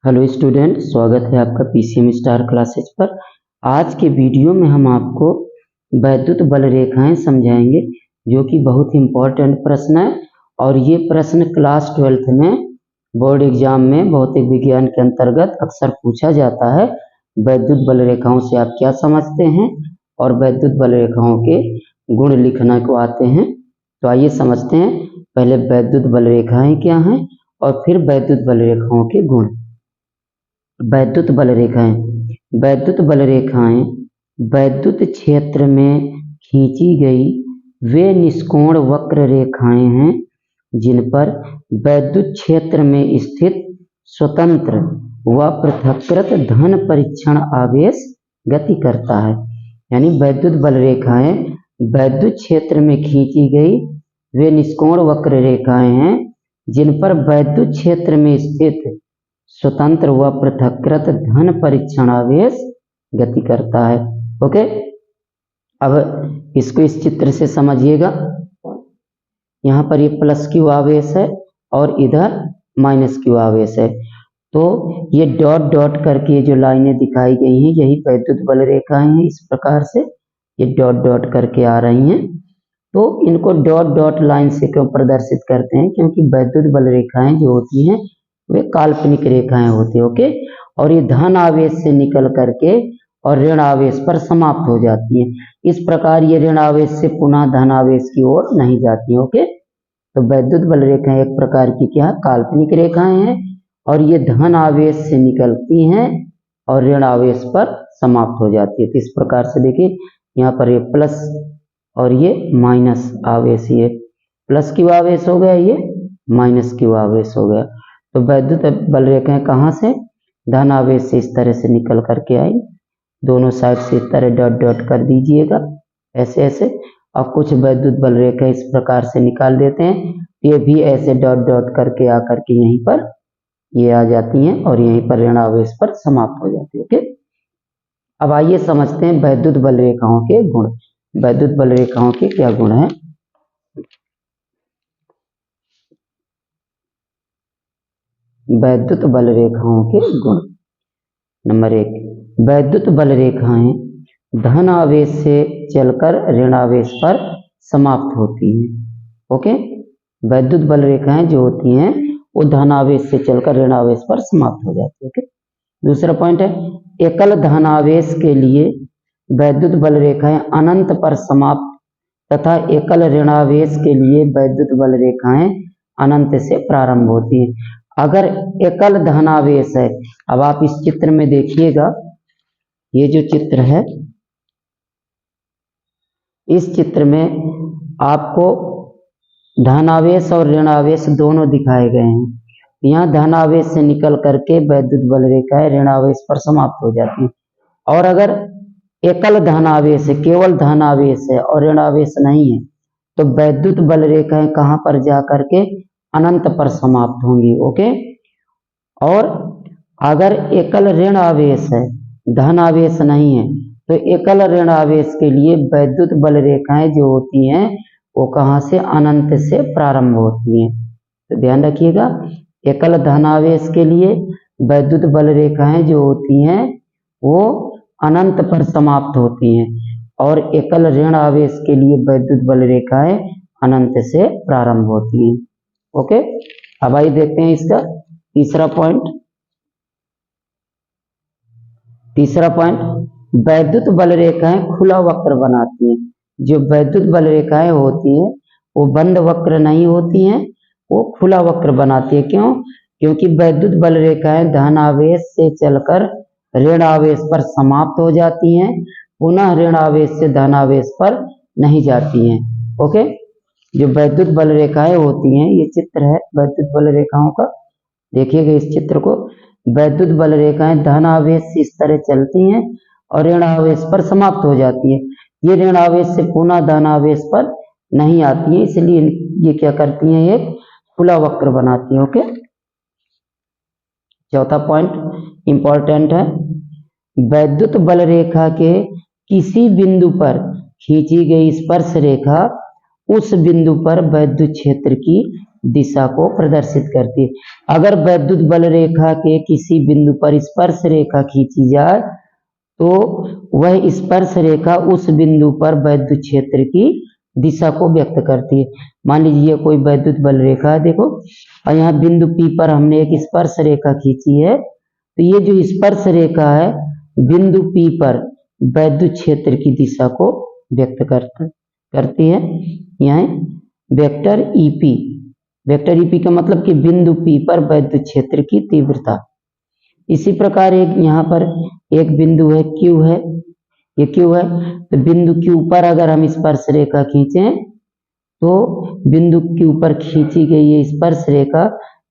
Hello student, स्वागत है आपका पीसीएम स्टार क्लासेज पर। आज के वीडियो में हम आपको वैद्युत बल रेखाएं समझाएंगे, जो कि बहुत इंपॉर्टेंट प्रश्न है। और ये प्रश्न क्लास 12th में बोर्ड एग्जाम में भौतिक विज्ञान के अंतर्गत अक्सर पूछा जाता है। वैद्युत बल रेखाओं से आप क्या समझते हैं और वैद्युत बल रेखाओं के गुण लिखना को आते हैं। तो आइए समझते हैं। पहले वैद्युत बल रेखाएं क्या हैं और फिर वैद्युत बल रेखाओं के गुण। वैद्युत बल रेखाएं वैद्युत क्षेत्र में खींची गई वे निष्कोण वक्र रेखाएं हैं जिन पर वैद्युत क्षेत्र में स्थित स्वतंत्र व पृथक्कृत धन परीक्षण आवेश गति करता है। यानी वैद्युत बल रेखाएं वैद्युत क्षेत्र में खींची गई वे निष्कोण वक्र रेखाएं हैं जिन पर वैद्युत क्षेत्र में स्थित स्वतंत्र व पृथक्कृत धन परीक्षण आवेश गति करता है। ओके, अब इसको इस चित्र से समझिएगा। यहाँ पर ये प्लस क्यू आवेश है और इधर माइनस क्यू आवेश है। तो ये डॉट डॉट करके जो लाइनें दिखाई गई हैं यही वैद्युत बल रेखाएं हैं। इस प्रकार से ये डॉट डॉट करके आ रही हैं। तो इनको डॉट डॉट लाइन से क्यों प्रदर्शित करते हैं? क्योंकि वैद्युत बल रेखाएं जो होती हैं वे काल्पनिक रेखाएं होती है। ओके, और ये धन आवेश से निकल करके और ऋण आवेश पर समाप्त हो जाती है। इस प्रकार ये ऋण आवेश से पुनः धन आवेश की ओर नहीं जाती है। ओके, तो वैद्युत बल रेखाएं एक प्रकार की क्या काल्पनिक रेखाएं हैं और ये धन आवेश से निकलती हैं और ऋण आवेश पर समाप्त हो जाती है। तो इस प्रकार से देखिए, यहाँ पर ये प्लस और ये माइनस आवेश, ये प्लस क्यू आवेश हो गया, ये माइनस क्यू आवेश हो गया। तो वैद्युत बल रेखाएं कहाँ से? धन आवेश से इस तरह से निकल करके आई। दोनों साइड से इस तरह डॉट डॉट कर दीजिएगा, ऐसे ऐसे। और कुछ वैद्युत बल रेखाएं इस प्रकार से निकाल देते हैं, ये भी ऐसे डॉट डॉट करके आकर के यहीं पर ये आ जाती हैं और यहीं पर ऋण आवेश पर समाप्त हो जाती है। ओके, अब आइए समझते हैं वैद्युत बल रेखाओं के गुण। वैद्युत बल रेखाओं के क्या गुण हैं? वैद्युत बल रेखाओं के गुण। नंबर 1, वैद्युत बल रेखाएं धन आवेश से चलकर ऋण आवेश पर समाप्त होती हैं। ओके, वैद्युत बल रेखाएं जो होती हैं वो धन आवेश से चलकर ऋण आवेश पर समाप्त हो जाती है। ओके, दूसरा पॉइंट है, एकल धन आवेश के लिए वैद्युत बल रेखाएं अनंत पर समाप्त तथा एकल ऋण आवेश के लिए वैद्युत बल रेखाएं अनंत से प्रारंभ होती हैं। अगर एकल धनावेश है, अब आप इस चित्र में देखिएगा, ये जो चित्र है, इस चित्र में आपको धनावेश और ऋणावेश दोनों दिखाए गए हैं। यहाँ धनावेश से निकल करके वैद्युत बल रेखाएं ऋणावेश पर समाप्त हो जाती है। और अगर एकल धनावेश है, केवल धनावेश है और ऋणावेश नहीं है, तो वैद्युत बल रेखाएं कहाँ पर जा करके अनंत पर समाप्त होंगी। ओके, और अगर एकल ऋण आवेश है, धन आवेश नहीं है, तो एकल ऋण आवेश के लिए वैद्युत बल रेखाएं जो होती हैं वो कहाँ से? अनंत से प्रारंभ होती हैं। तो ध्यान रखिएगा, एकल धन आवेश के लिए वैद्युत बल रेखाएं जो होती हैं वो अनंत पर समाप्त होती हैं और एकल ऋण आवेश के लिए वैद्युत बल रेखाएं अनंत से प्रारंभ होती हैं। ओके, अब आइए देखते हैं इसका तीसरा पॉइंट, वैद्युत बल रेखाएं खुला वक्र बनाती हैं। जो वैद्युत बल रेखाएं होती हैं वो बंद वक्र नहीं होती हैं, वो खुला वक्र बनाती है। क्यों? क्योंकि वैद्युत बल रेखाएं धन आवेश से चलकर ऋण आवेश पर समाप्त हो जाती हैं, पुनः ऋण आवेश से धन आवेश पर नहीं जाती हैं। ओके, जो वैद्युत बल रेखाएं होती हैं, ये चित्र है वैद्युत बल रेखाओं का, देखिएगा इस चित्र को। वैद्युत बल रेखाएं धन आवेश से इस तरह चलती हैं और ऋण आवेश पर समाप्त हो जाती है। ये ऋण आवेश से पुनः धन आवेश पर नहीं आती है, इसलिए ये क्या करती हैं? एक खुला वक्र बनाती है। ओके, चौथा पॉइंट इंपॉर्टेंट है, वैद्युत बल रेखा के किसी बिंदु पर खींची गई स्पर्श रेखा उस बिंदु पर वैद्युत क्षेत्र की दिशा को प्रदर्शित करती है। अगर वैद्युत बल रेखा के किसी बिंदु पर स्पर्श रेखा खींची जाए तो वह स्पर्श रेखा उस बिंदु पर वैद्युत क्षेत्र की दिशा को व्यक्त करती है। मान लीजिए कोई वैद्युत बल रेखा है, देखो, और यहाँ बिंदु P पर हमने एक स्पर्श रेखा खींची है, तो ये जो स्पर्श रेखा है बिंदु P पर वैद्युत क्षेत्र की दिशा को व्यक्त करती है। यहाँ वेक्टर EP, वेक्टर EP का मतलब कि बिंदु P पर वैद्युत क्षेत्र की तीव्रता। इसी प्रकार एक यहाँ पर एक बिंदु है Q है, ये Q है, तो बिंदु Q पर अगर हम स्पर्श रेखा खींचें तो बिंदु Q पर खींची गई ये स्पर्श रेखा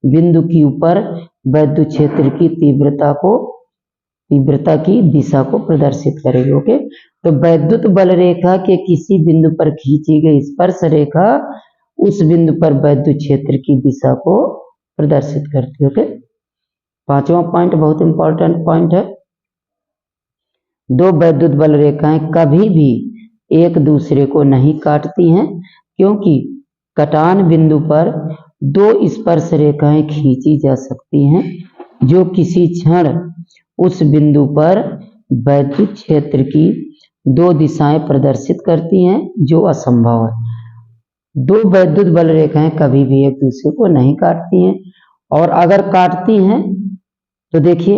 बिंदु Q पर वैद्युत क्षेत्र की तीव्रता की दिशा को प्रदर्शित करेगी। ओके, तो वैद्युत बल रेखा के किसी बिंदु पर खींची गई स्पर्श रेखा उस बिंदु पर वैद्युत क्षेत्र की दिशा को प्रदर्शित करती है। ओके, पांचवा पॉइंट बहुत इंपॉर्टेंट पॉइंट है। दो वैद्युत बल रेखाएं कभी भी एक दूसरे को नहीं काटती हैं, क्योंकि कटान बिंदु पर दो स्पर्श रेखाएं खींची जा सकती हैं जो किसी क्षण उस बिंदु पर वैद्युत क्षेत्र की दो दिशाएं प्रदर्शित करती हैं, जो असंभव है। दो वैद्युत बल रेखाएं कभी भी एक दूसरे को नहीं काटती हैं, और अगर काटती हैं तो देखिए,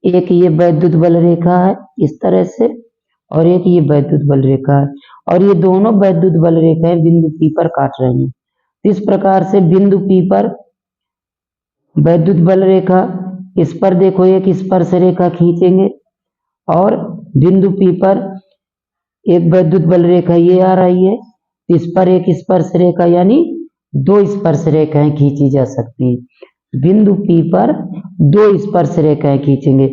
एक ये वैद्युत बल रेखा है इस तरह से, और एक ये वैद्युत बल रेखा है, और ये दोनों वैद्युत बल रेखाएं बिंदु P पर काट रही हैं। इस प्रकार से बिंदु P पर वैद्युत बल रेखा, इस पर देखो एक स्पर्श रेखा खींचेंगे, और बिंदु P पर एक वैद्युत बल रेखा ये आ रही है, इस पर एक स्पर्श रेखा, यानी दो स्पर्श रेखाएं खींची जा सकती हैं। बिंदु P पर दो स्पर्श रेखाएं खींचेंगे,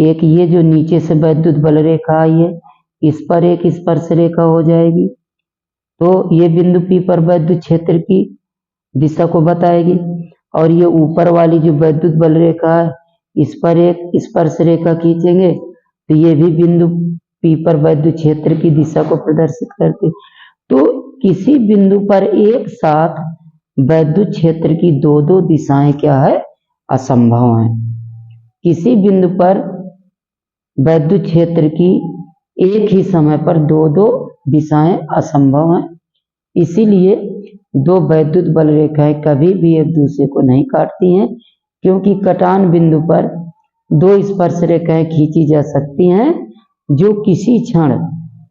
एक ये जो नीचे से वैद्युत बल रेखा आई है, इस पर एक स्पर्श रेखा हो जाएगी, तो ये बिंदु P पर वैद्युत क्षेत्र की दिशा को बताएगी, और ये ऊपर वाली जो वैद्युत बल रेखा है इस पर एक स्पर्श रेखा खींचेंगे, तो ये भी बिंदु P पर वैद्युत क्षेत्र की दिशा को प्रदर्शित करती। तो किसी बिंदु पर एक साथ वैद्युत क्षेत्र की दो दो दिशाएं क्या है, असंभव है। किसी बिंदु पर वैद्युत क्षेत्र की एक ही समय पर दो दो दिशाएं असंभव हैं, इसीलिए दो वैद्युत बल रेखाएं कभी भी एक दूसरे को नहीं काटती हैं, क्योंकि कटान बिंदु पर दो स्पर्श रेखाएं खींची जा सकती हैं जो किसी क्षण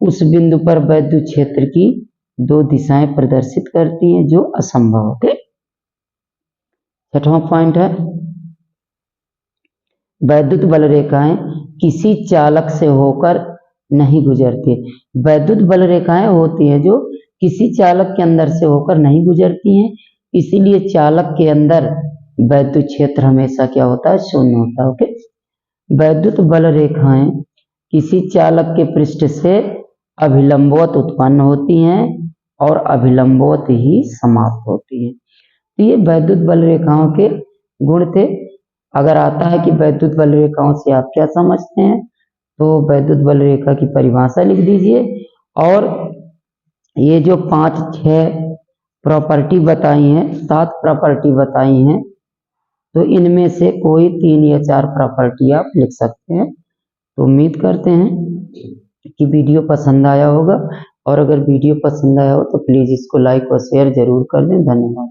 उस बिंदु पर वैद्युत क्षेत्र की दो दिशाएं प्रदर्शित करती हैं, जो असंभव है। छठवां पॉइंट है, वैद्युत बल रेखाएं किसी चालक से होकर नहीं गुजरती। वैद्युत बल रेखाएं होती हैं जो किसी चालक के अंदर से होकर नहीं गुजरती हैं, इसीलिए चालक के अंदर वैद्युत क्षेत्र हमेशा क्या होता है, शून्य होता है। ओके, वैद्युत बल रेखाएं किसी चालक के पृष्ठ से अभिलंबवत उत्पन्न होती हैं और अभिलंबवत ही समाप्त होती है। तो ये वैद्युत बल रेखाओं के गुण थे। अगर आता है कि वैद्युत बल रेखाओं से आप क्या समझते हैं, तो वैद्युत बल रेखा की परिभाषा लिख दीजिए, और ये जो 5-6 प्रॉपर्टी बताई हैं, 7 प्रॉपर्टी बताई हैं, तो इनमें से कोई 3 या 4 प्रॉपर्टी आप लिख सकते हैं। तो उम्मीद करते हैं कि वीडियो पसंद आया होगा, और अगर वीडियो पसंद आया हो तो प्लीज़ इसको लाइक और शेयर जरूर कर दें। धन्यवाद।